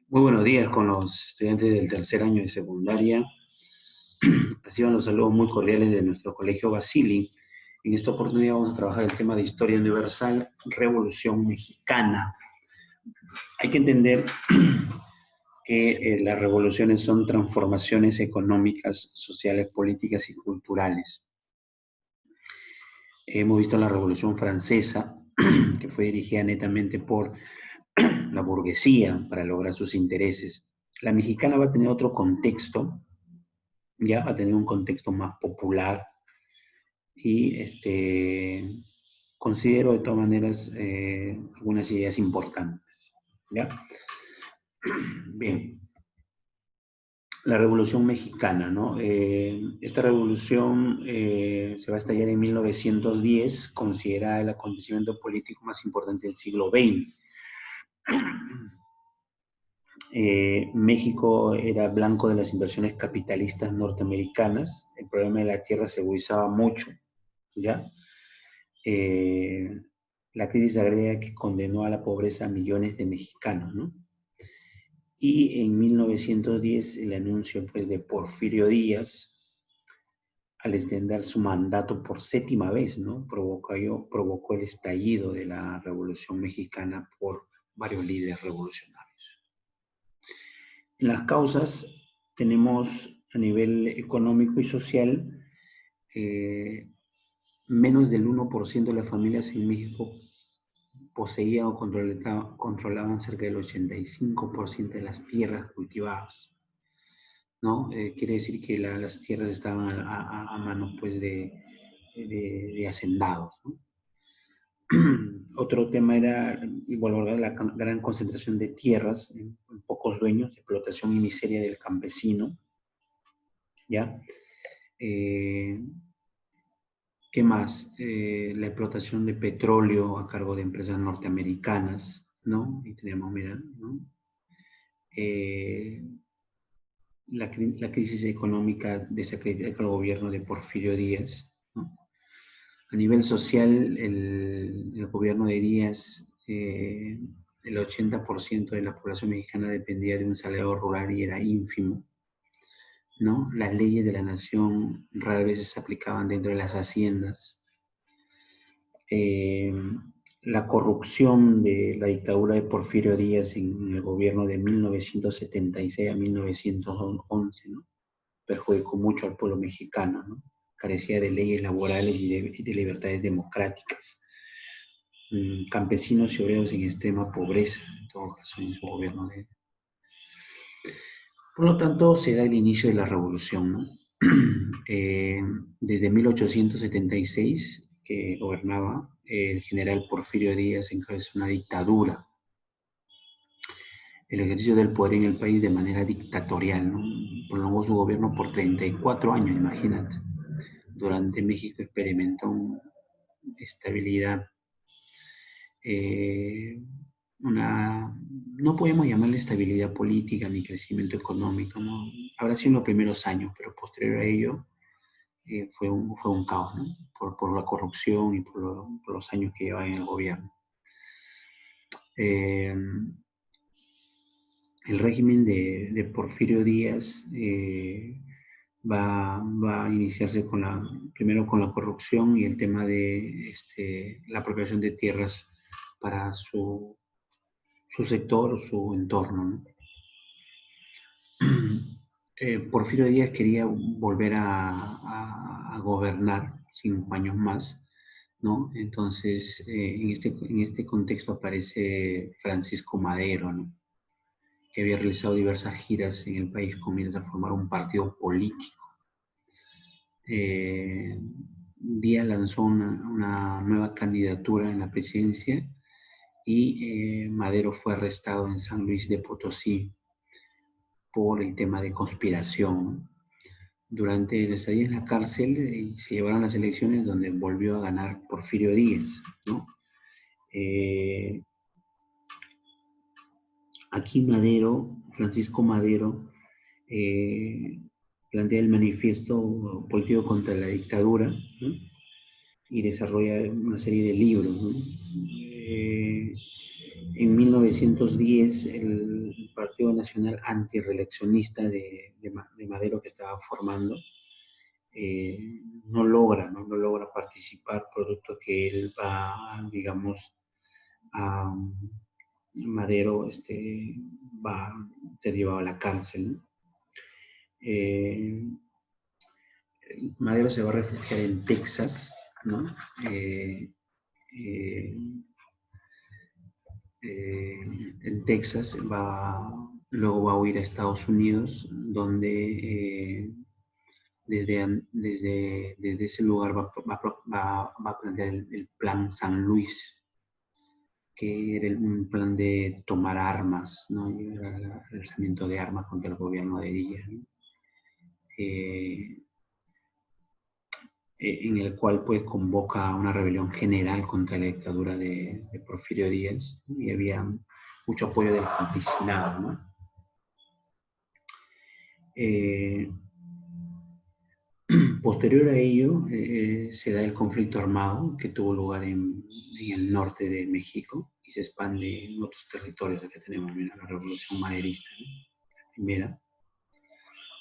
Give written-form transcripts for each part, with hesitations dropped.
Muy buenos días con los estudiantes del tercer año de secundaria. Reciban los saludos muy cordiales de nuestro colegio Basili. En esta oportunidad vamos a trabajar el tema de Historia Universal, Revolución Mexicana. Hay que entender que las revoluciones son transformaciones económicas, sociales, políticas y culturales. Hemos visto la Revolución Francesa, que fue dirigida netamente por la burguesía para lograr sus intereses. La mexicana va a tener otro contexto, ya va a tener un contexto más popular y considero de todas maneras algunas ideas importantes. ¿Ya? Bien, la Revolución Mexicana, ¿no? Esta revolución se va a estallar en 1910, considerada el acontecimiento político más importante del siglo XX. México era blanco de las inversiones capitalistas norteamericanas, el problema de la tierra se agudizaba mucho, ¿ya? La crisis agraria que condenó a la pobreza a millones de mexicanos, ¿no? Y en 1910 el anuncio pues, de Porfirio Díaz, al extender su mandato por séptima vez, ¿no? Provocó el estallido de la Revolución Mexicana por varios líderes revolucionarios. En las causas tenemos a nivel económico y social, menos del 1% de las familias en México poseían o controlaban cerca del 85% de las tierras cultivadas, ¿no? Quiere decir que las tierras estaban a manos pues, de hacendados, ¿no? Otro tema era, igual, la gran concentración de tierras en pocos dueños, explotación y miseria del campesino, ¿ya? ¿Qué más? La explotación de petróleo a cargo de empresas norteamericanas, ¿no? Y tenemos, mira, ¿no? La crisis económica desacredita el gobierno de Porfirio Díaz, ¿no? A nivel social, el gobierno de Díaz, el 80% de la población mexicana dependía de un salario rural y era ínfimo, ¿no? Las leyes de la nación rara vez se aplicaban dentro de las haciendas. La corrupción de la dictadura de Porfirio Díaz en el gobierno de 1976 a 1911, ¿no? Perjudicó mucho al pueblo mexicano, ¿no? Carecía de leyes laborales y de libertades democráticas. Campesinos y obreros en extrema pobreza, en todo caso, en su gobierno. Por lo tanto, se da el inicio de la revolución, ¿no? Desde 1876, que gobernaba el general Porfirio Díaz, encabezó una dictadura, el ejercicio del poder en el país de manera dictatorial, ¿no? Prolongó su gobierno por 34 años, imagínate. Durante México experimentó estabilidad, no podemos llamarle estabilidad política ni crecimiento económico, ¿no? Habrá sido en los primeros años, pero posterior a ello fue un caos, ¿no? Por la corrupción y por los años que lleva en el gobierno. El régimen de Porfirio Díaz va a iniciarse primero con la corrupción y el tema de la apropiación de tierras para su sector o su entorno, ¿no? Porfirio Díaz quería volver a gobernar 5 años más, ¿no? Entonces, en este contexto aparece Francisco Madero, ¿no? Que había realizado diversas giras en el país, comienza a formar un partido político. Díaz lanzó una nueva candidatura en la presidencia y Madero fue arrestado en San Luis de Potosí por el tema de conspiración. Durante el estadía en la cárcel se llevaron las elecciones donde volvió a ganar Porfirio Díaz, ¿no? Aquí Madero, Francisco Madero, plantea el manifiesto político contra la dictadura, ¿no? Y desarrolla una serie de libros, ¿no? En 1910 el Partido Nacional Antirreeleccionista de Madero que estaba formando, no logra participar, producto que él va, digamos, a Madero va a ser llevado a la cárcel, ¿no? Madero se va a refugiar en Texas, ¿no? Eh, en Texas, luego va a huir a Estados Unidos, donde desde ese lugar va a plantear el Plan San Luis, que era un plan de tomar armas, ¿no? Y era el alzamiento de armas contra el gobierno de Díaz, ¿no? En el cual pues convoca a una rebelión general contra la dictadura de Porfirio Díaz, ¿no? Y había mucho apoyo del campesinado, ¿no? Posterior a ello, se da el conflicto armado que tuvo lugar en el norte de México y se expande en otros territorios. Aquí tenemos, mira, la revolución maderista, ¿no? La primera.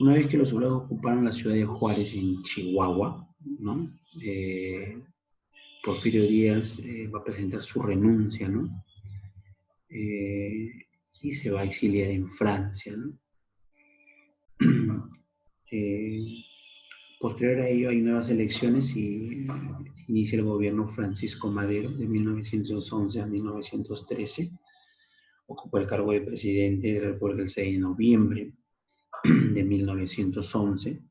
Una vez que los soldados ocuparon la ciudad de Juárez en Chihuahua, ¿no? Porfirio Díaz va a presentar su renuncia, ¿no? Y se va a exiliar en Francia, ¿no? Posterior a ello hay nuevas elecciones y inicia el gobierno Francisco Madero de 1911 a 1913. Ocupó el cargo de presidente de la República el 6 de noviembre de 1911.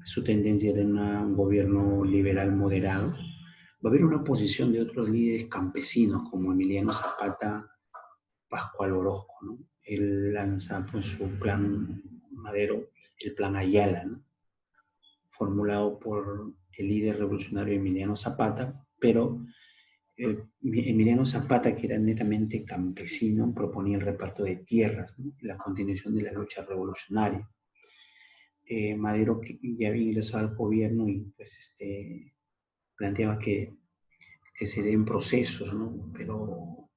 Su tendencia era un gobierno liberal moderado. Va a haber una oposición de otros líderes campesinos como Emiliano Zapata, Pascual Orozco, ¿no? Él lanza pues su plan Madero, el plan Ayala, ¿no? Formulado por el líder revolucionario Emiliano Zapata, pero Emiliano Zapata, que era netamente campesino, proponía el reparto de tierras, ¿no? Y la continuación de la lucha revolucionaria. Madero ya había ingresado al gobierno y pues planteaba que se den procesos, ¿no? Pero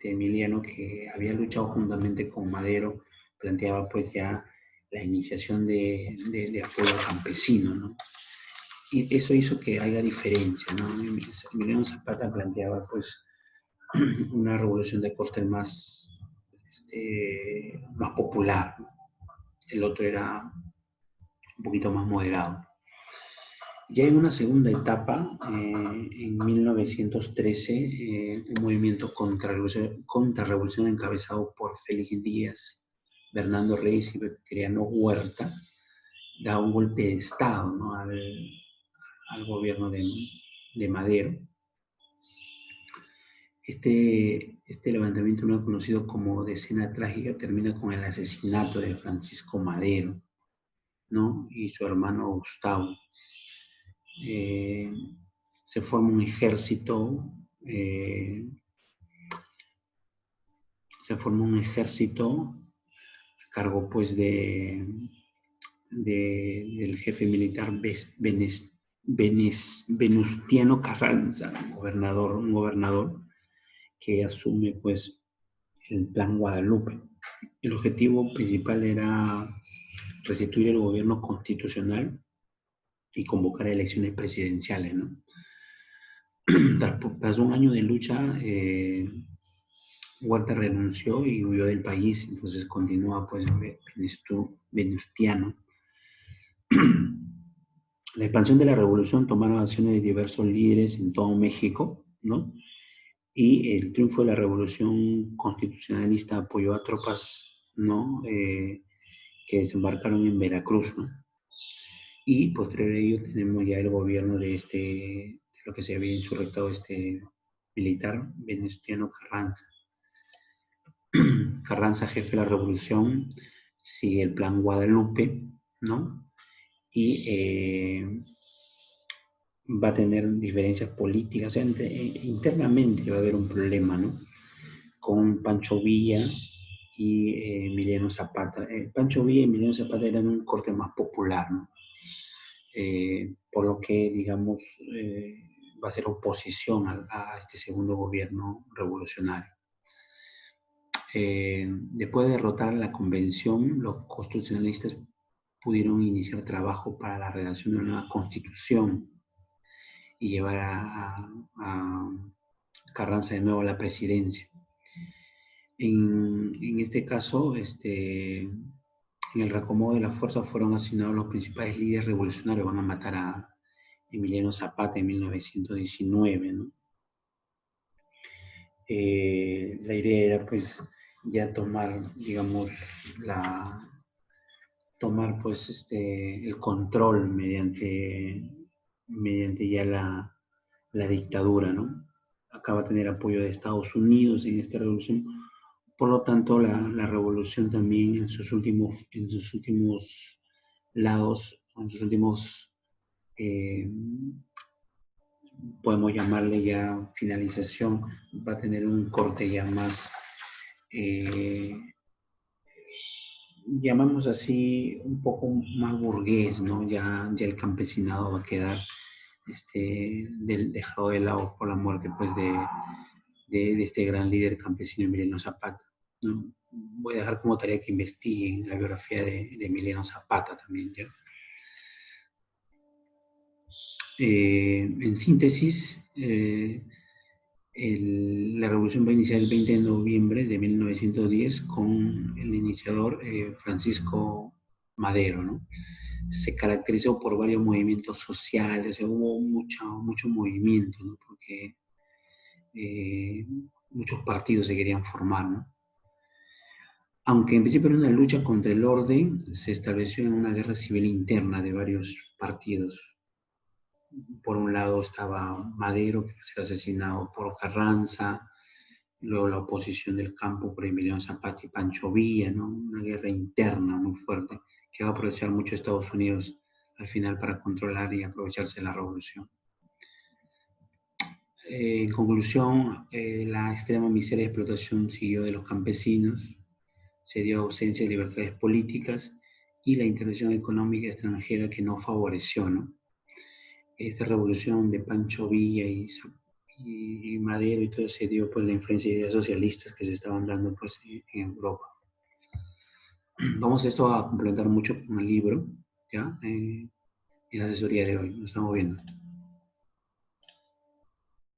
Emiliano, que había luchado juntamente con Madero, planteaba pues ya la iniciación de apoyo campesino, ¿no? Y eso hizo que haya diferencia, ¿no? Emiliano Zapata planteaba pues una revolución de corte más popular, ¿no? El otro era un poquito más moderado. Ya en una segunda etapa, en 1913, un movimiento contrarrevolución encabezado por Félix Díaz, Bernardo Reyes y Victoriano Huerta, da un golpe de Estado, ¿no? al gobierno de Madero. Este levantamiento, no conocido como Decena Trágica, termina con el asesinato de Francisco Madero, ¿no? Y su hermano Gustavo. Se forma un ejército, a cargo pues del jefe militar Venustiano Carranza, un gobernador que asume pues el Plan Guadalupe. El objetivo principal era restituir el gobierno constitucional y convocar elecciones presidenciales, ¿no? Tras un año de lucha, Huerta renunció y huyó del país, entonces continúa pues Venustiano. La expansión de la revolución tomaron acciones de diversos líderes en todo México, ¿no? Y el triunfo de la revolución constitucionalista apoyó a tropas, ¿no? Que desembarcaron en Veracruz, ¿no? Y posterior a ello tenemos ya el gobierno de lo que se había insurrectado militar, Venustiano Carranza. Carranza, jefe de la revolución, sigue el Plan Guadalupe, ¿no? Y va a tener diferencias políticas, internamente va a haber un problema, ¿no? Con Pancho Villa y Emiliano Zapata. Pancho Villa y Emiliano Zapata eran un corte más popular, ¿no? Por lo que, digamos, va a ser oposición a este segundo gobierno revolucionario. Después de derrotar la convención, los constitucionalistas pudieron iniciar trabajo para la redacción de una nueva constitución y llevar a Carranza de nuevo a la presidencia. En este caso, en el reacomodo de las fuerzas fueron asignados los principales líderes revolucionarios. Van a matar a Emiliano Zapata en 1919, ¿no? La idea era pues ya tomar, digamos, tomar pues el control mediante ya la dictadura, ¿no? Acaba de tener apoyo de Estados Unidos en esta revolución. Por lo tanto, la revolución también en sus últimos lados, en sus últimos, podemos llamarle ya finalización, va a tener un corte ya más, llamamos así, un poco más burgués, ¿no? Ya el campesinado va a quedar dejado de lado por la muerte pues, de este gran líder campesino Emiliano Zapata, ¿no? Voy a dejar como tarea que investiguen la biografía de Emiliano Zapata también, ¿ya? En síntesis, la revolución va a iniciar el 20 de noviembre de 1910 con el iniciador Francisco Madero, ¿no? Se caracterizó por varios movimientos sociales, o sea, hubo mucho movimiento, ¿no? Porque muchos partidos se querían formar, ¿no? Aunque en principio era una lucha contra el orden, se estableció en una guerra civil interna de varios partidos. Por un lado estaba Madero, que iba a ser asesinado por Carranza, luego la oposición del campo por Emiliano Zapata y Pancho Villa, ¿no? Una guerra interna muy fuerte que va a aprovechar mucho Estados Unidos al final para controlar y aprovecharse de la revolución. En conclusión, la extrema miseria y explotación siguió de los campesinos, se dio ausencia de libertades políticas y la intervención económica extranjera que no favoreció, ¿no? Esta revolución de Pancho Villa y Madero y todo se dio pues la influencia de ideas socialistas que se estaban dando pues en Europa. Vamos esto a complementar mucho con el libro, ¿ya? En la asesoría de hoy, nos estamos viendo.